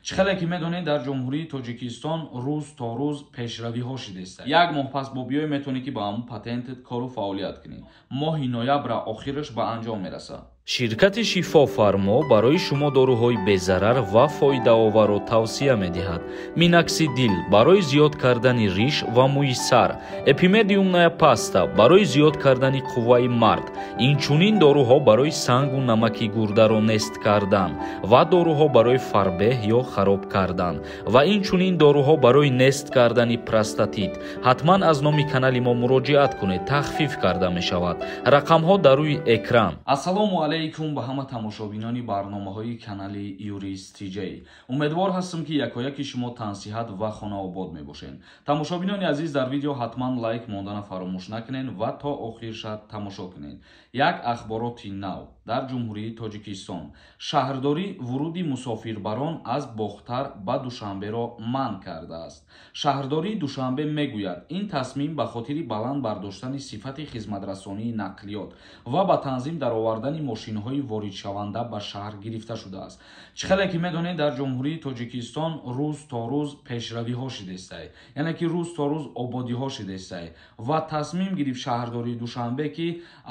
чӣ хеле ки медонед дар ҷумҳурии Тоҷикистон рӯз то рӯз пешравиҳо шидеста. Як моҳ пас бо биёй метавонӣ ки ба ҳамун патентит кору фаъолият кунӣ. моҳи ноябра охираш ба анҷом мерасад. ширкати шифофармо барои шумо доруҳои безарар ва фоидаоварро тавсия медиҳад. Миноксидил барои зиёд кардани риш ва мӯи сар, эпимедиумная паста барои зиёд кардани қувваи мард, инчунин доруҳо барои сангу намаки гурдаро нест кардан ва доруҳо барои фарбеҳ ё хароб кардан ва инчунин доруҳо барои нест кардани простатит. ҳатман аз номи канали мо муроҷиат кунед, тахфиф карда мешавад. рақамҳо дар рӯи экран. ассалому алайкум ба ҳама тамошобинони барномаҳои канали Юрист Тиҷей. умедвор ҳастам ки якояки шумо тансиҳат ва хонаобод мебошед. тамошобинони азиз, дар видео ҳатман лайк мондана фаромӯш накунед ва то охирша тамошо кунед. як ахбороти нав дар ҷумҳурии Тоҷикистон. шаҳрдорӣ вуруди мусофирбарон аз Бохтар ба Душанберо манъ кардааст. шаҳрдории Душанбе мегӯяд ин тасмим ба хотири баланд бардоштани сифати хизматрасонии нақлиёт ва ба танзим даровардани мошинҳои воридшаванда ба шаҳр гирифта шудааст. чӣ хеле ки медонед дар ҷумҳурии Тоҷикистон рӯз то рӯз пешравиҳо шидестай, яъне ки рӯз то рӯз ободиҳо шидестай ва тасмим гирифт шаҳрдории Душанбе ки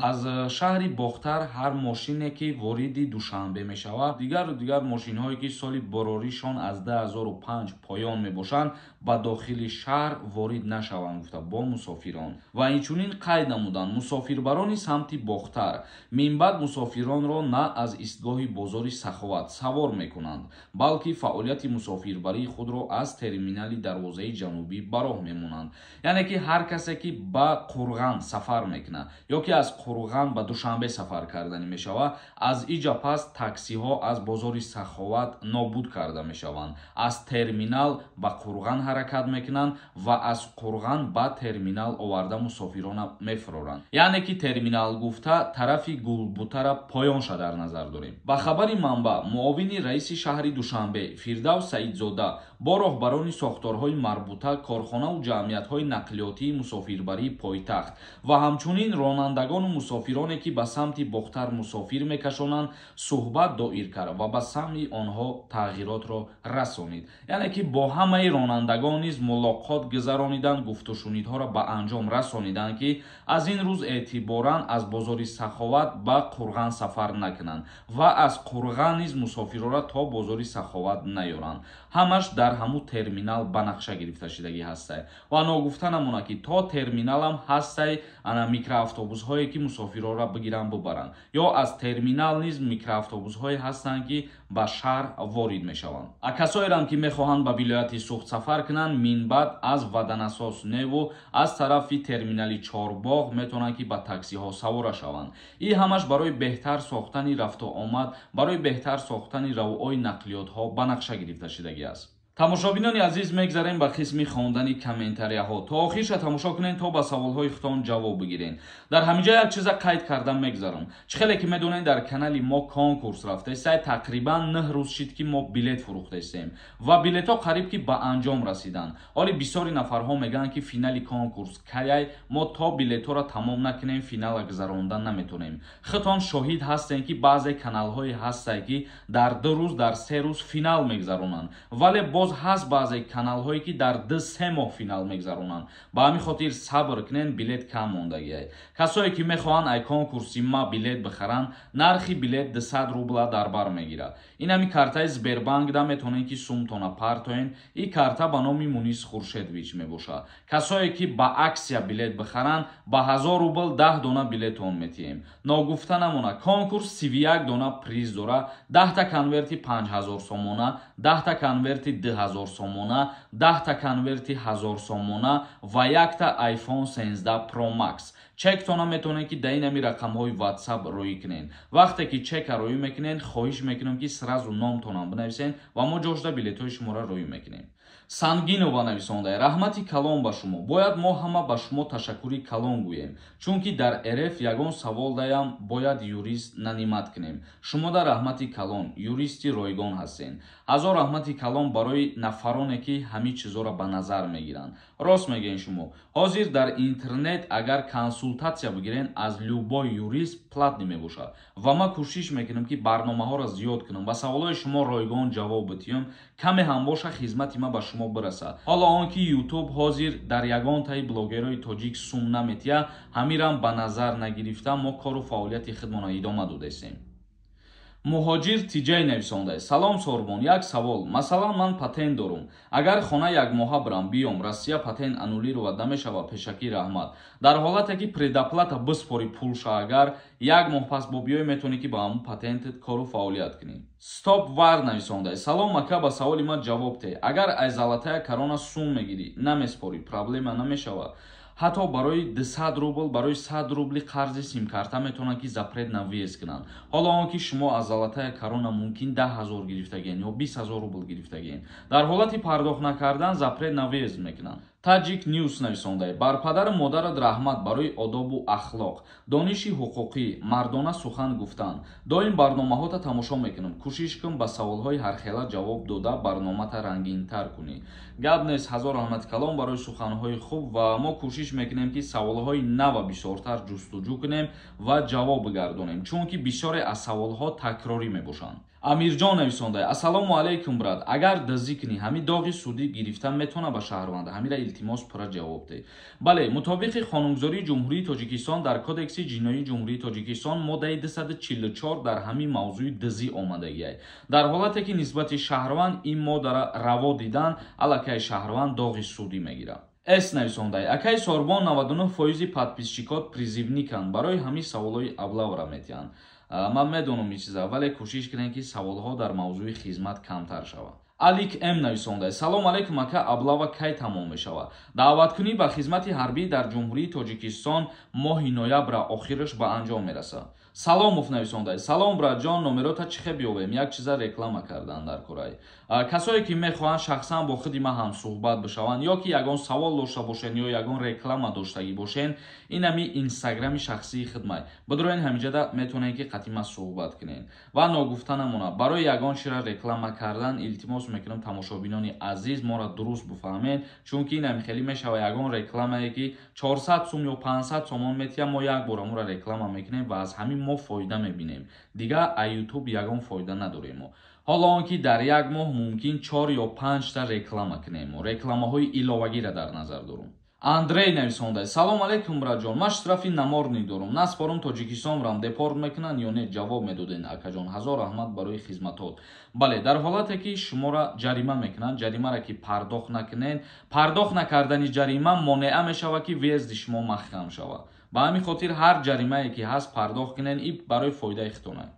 аз шаҳри Бохтар ҳар мошине ки вориди Душанбе мешавад, дигар мошинҳое ки соли бороришон аз 2005 поён мебошанд ба дохили шаҳр ворид нашаванд гуфта бо мусофирон ва инчунин қайд намуданд мусофирбарони самти Бохтар минбаъд мусофиронро на аз истгоҳи бозори Саховат савор мекунанд, балки фаъолияти мусофирбарии худро аз терминали дарвозаи ҷанубӣ ба роҳ мемонанд. яъне ки ҳар касе ки ба Қурған сафар мекунад ё ки аз Қурған ба Душанбе сафар карданӣ мешавад, аз иҷа пас таксиҳо аз бозори Саховат нобуд карда мешаванд, аз терминал ба Қурған ҳаракат мекунанд ва аз Қурған ба терминал оварда мусофирона мефуроранд. яъне ки терминал гуфта тарафи Гулбутара поёнша дар назар дорем. ба хабари манбаъ, муовини раиси шаҳри Душанбе Фирдавс Саидзода бо роҳбарони сохторҳои марбута, корхонаву ҷамъиятҳои нақлиётии мусофирбарии пойтахт ва ҳамчунин ронандагону мусофироне ки ба самти Бохтар мусофир мекашонанд суҳбат доир кард ва ба самъи онҳо тағйиротро расонид. яъне ки бо ҳамаи ронандагон низ мулоқот гузарониданд, гуфтушунидҳоро ба анҷом расониданд ки аз ин рӯз эътиборан аз бозори Саховат ба Қурған сафар накунанд ва аз Қурған низ мусофирора то бозори Саховат наёранд. ҳамаш дар ҳамун терминал ба нақша гирифта шудагӣ ҳастай ва ногуфта намона ки то терминалам ҳастай ана микроавтобусҳое ки мусофирора бигиранд бубаранд ё аз терминал низ микроавтобусҳое ҳастанд ки ба шаҳр ворид мешаванд. касоерам ки мехоҳанд ба вилояти Суғд сафар кунанд, минбаъд аз Ваданасос Неву аз тарафи терминали Чорбоғ метавонанд ки ба таксиҳо савора шаванд. ин ҳамаш барои беҳтар сохтани рафтуомад, барои беҳтар сохтани равои нақлиётҳо ба нақша гирифта шудагӣ аст. тамошобинони азиз, мегзарем ба қисми хондани комментарияҳо. то охирша тамошо кунед то ба саволҳои худтон ҷавоб бигирен. дар ҳаминҷа як чиза қайд кардан мегзарам. чӣ хеле ки медонед дар канали мо конкурс рафтестай, тақрибан 9 рӯз шид ки мо билет фурӯхтестем ва билетҳо қариб ки ба анҷом расиданд. оли бисёри нафарҳо мегӯянд ки финали конкурс каяй, мо то билетҳоро тамом накунем финала гузаронда наметонем. худтон шоҳид ҳастем ки баъзе каналҳое ҳастанд ки дар 2 рӯз дар 3 рӯз финал мегзаронанд, вале ҳаст баъзе каналҳое ки дар 2-3 моҳ финал мегзаронанд. ба ҳамин хотир сабр кунед, билет кам мондагиай. касое ки мехоҳанд ай конкурси ма билет бихаранд, нархи билет 200 рубла дар бар мегирад. ин ҳами картаи Сбербанк да метавонед ки сумтона партоен. ин карта ба номи Мунис Хуршедович мебошад. касое ки ба аксия билет бихаранд, ба 1000 рубл 10 дона билетон метиҳем. ногуфта намона, конкурс 31 дона приз дорад, 10 та конверти 5000 сомона, 10 та конверти 2000 сомона, 10 та конверти 1000 сомона ва 1 та iPhone 16 Pro Max. чектона метавонед ки дар ин ҳами рақамҳои WhatsApp роӣ кунед. вақте ки чека роӣ мекунед, хоҳиш мекунам ки сразу номтонам бинависед ва мо ҷошта билетҳои шуморо роӣ мекунем. Сангинова нависонда: раҳмати калон ба шумо. Бояд мо ҳама ба шумо ташаккури калон гӯем, чунки дар РФ ягон савол даям бояд юрист нанимат кунем. Шумо дар раҳмати калон юристи ройгон ҳастен. ҳазор раҳмати калон барои нафароне ки ҳамин чизоро ба назар мегиранд. Рост мегӯед шумо. ҳозир дар интернет агар консултация бигирен аз любой юрист платни мебошад ва ма кӯшиш мекунам ки барномаҳоро зиёд кунам ва саволҳои шумо ройгон ҷавоб битиём, каме ҳам боша хизмати ма ба шумо бирасад. ҳоло он ки ютуб ҳозир дар ягон таи блогерои тоҷик сум наметия, ҳамирам ба назар нагирифта мо кору фаъолияти худмона идома додастем. муҳоҷир тиҷай нависондаст: салом Сорбон, як савол. Масалан, ман патент дорум. Агар хона як моҳа бирам биём, Россия патент аннулировать намешава пешакӣ раҳмат. Дар ҳолате ки предоплата биспори пулша, агар як моҳ пас бо биёй метавонӣ ки ба ҳамун патентит кору фаъолият кунӣ. Стоп вар нависондаст: салом ака, ба саволи ман ҷавоб те. Агар аз золотая корона сум мегирӣ, намеспорӣ, проблема намешава. ҳатто барои 200 рубл, барои 100 рубли қарзи симкарта метавонанд ки запрет навиз кунанд. ҳоло он ки шумо аз золотая корона мумкин 10,000 гирифтагиен ё 20,000 рубл гирифтагиен. Дар ҳолати пардохт накардан запрет навиз мекунанд. Таҷик Ньюс нависондаед: бар падару модарат раҳмат барои одобу ахлоқ, дониши ҳуқуқӣ, мардона сухан гуфтан. Доим барномаҳота тамошо мекунам. Кӯшиш кун ба саволҳои ҳархела ҷавоб дода барномата рангинтар кунӣ. Гап нест, ҳазор раҳмати калом барои суханҳои хуб ва мо кӯшиш мекунем ки саволҳои нава бисёртар ҷустуҷӯ кунем ва ҷавоб бигардонем, чунки бисёре аз саволҳо такрорӣ мебошанд. Амирҷон нависондаед: ассалому алайкум брат, агар дазӣ кунӣ ҳамин доғи судӣ гирифта метавона ба шаҳрванд, ҳамира илтимос пурра ҷавоб де. Бале, мутобиқи қонунгузории ҷумҳурии Тоҷикистон дар кодекси ҷиноии ҷумҳурии Тоҷикистон моддаи 244 дар ҳамин мавзӯи дазӣ омадагиай. Дар ҳолате ки нисбати шаҳрванд ин моддара раво дидан, аллакай шаҳрванд доғи судӣ мегирад. Эс нависондаед: акай Сорбон 99% подписчикот призивникан, барои ҳамин саволҳои аблавра метиҳанд. Ман медонам ин чиза, вале кӯшиш кунем ки саволҳо дар мавзӯи хизмат камтар шавад. Алик М нависондаед: салом алейкум ака, аблава кай тамом мешавад? Даъваткунӣ ба хизмати ҳарбӣ дар ҷумҳурии Тоҷикистон моҳи ноябра охираш ба анҷом мерасад. Саломов нависондаед: салом братҷон, номерота чӣ хеб ёбем? Як чиза реклама кардан дар кораи. Касое ки мехоҳанд шахсан бо худи ман ҳам суҳбат бишаванд ё ки ягон савол дошта бошен ё ягон реклама доштагӣ бошен, ин ҳами инстаграми шахсии хидмат. Бидроен ҳамиҷада метавонен ки қатъи ман суҳбат кунен. Ва ногуфта намонад, барои ягон чира реклама кардан илтимос мекунам тамошобинони азиз моро дуруст бифаҳмед, чунки ин ҳами хеле мешава ягон рекламае ки 400 сум ё 500 сомон метия, мо як бор амура реклама мекунем ва аз ҳамин мо фоида мебинем. Дига аз ютуб ягон фоида надорем. ҳоло он ки дар як моҳ мумкин 4 ё 5 та реклама кунем. Рекламаҳои иловагиро дар назар дорум. Андрей нависондаед: салом алейкум братҷон, ман штрафи наморни дорум. Наспорум Тоҷикистон рам депорт мекунанд ё не? Ҷавоб медоден акаҷон. Ҳазор раҳмат барои хизматот. Бале, дар ҳолате ки шуморо ҷарима мекунанд, ҷаримаро ки пардохт накунед, пардохт накардани ҷарима монеа мешавад ки везди шумо маҳкам шавад. ба ҳамин хотир ҳар ҷаримае ки ҳаст пардохт кунед, ин барои фоидаи худтон аст.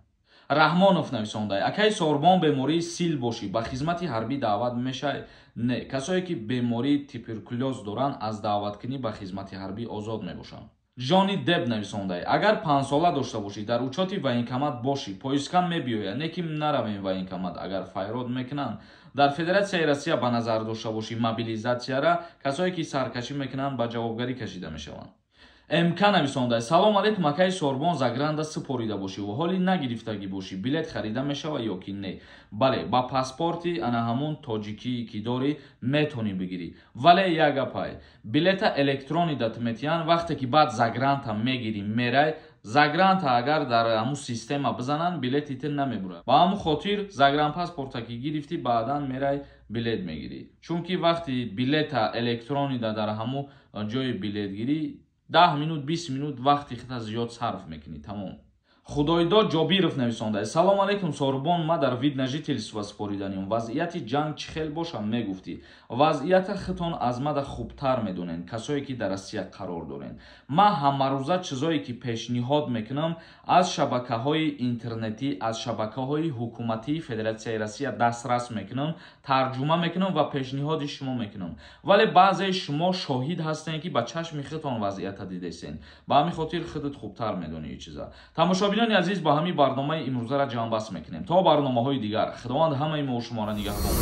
Раҳмонов нависондаед: акай Сорбон бемории сил бошӣ, ба хизмати ҳарбӣ даъват мешавад? Не, касое ки бемории туберкулёз доранд, аз даъваткунӣ ба хизмати ҳарбӣ озод мебошанд. Ҷони Деб нависондаед: агар 5 сола дошта бошӣ, дар учёти военкомат бошӣ, поискам мебиёяд, не ки наравем военкомат, агар файрод мекунанд. Дар Федератсияи Россия ба назар дошта бошӣ, мобилизатсияра касое ки саркашӣ мекунанд ба ҷавобгарӣ кашида мешаванд. МК нависондаед: салом алейкум акай Сорбон, загранда супорида бошӣ ва ҳоли нагирифтагӣ бошӣ, билет харида мешавад ё ки не? Бале, ба паспорти ана ҳамун тоҷикии ки дорӣ метавонӣ бигирӣ. Вале як гапай, билета электронидат метиҳанд, вақте ки баъд загранта мегирӣ мерай, загранта агар дар ҳамун система бизананд, билетите намебурад. Ба ҳамун хотир загран паспорта ки гирифтӣ, баъдан мерай билет мегирӣ. Чунки вақти билета электронида дар ҳамун ҷои билетгирӣ 10 минут 20 минут вақти хита зиёд сарф мекунӣ. Тамом. Худойдод Ҷобиров нависондаед: салом алейкум Сорбон, ма дар вид на жителство спориданем. Вазъияти ҷанг чӣ хел бошад мегуфтӣ? Вазъията худтон аз мада хубтар медонен, касое ки дар Россия қарор дорен. Ма ҳамарӯза чизое ки пешниҳод мекунам, аз шабакаҳои интернетӣ, аз шабакаҳои ҳукуматии Федератсияи Россия дастрас мекунам, тарҷума мекунам ва пешниҳоди шумо мекунам. Вале баъзеи шумо шоҳид ҳастен ки ба чашми худтон вазъията дидесен. Ба ҳамин хотир худат хубтар медонӣ ин чиза. Тамошобинони азиз, ба ҳамин барномаи имрӯзара ҷамъбаст мекунем. То барномаҳои дигар, худованд ҳамаи мо шуморо нигаҳбон.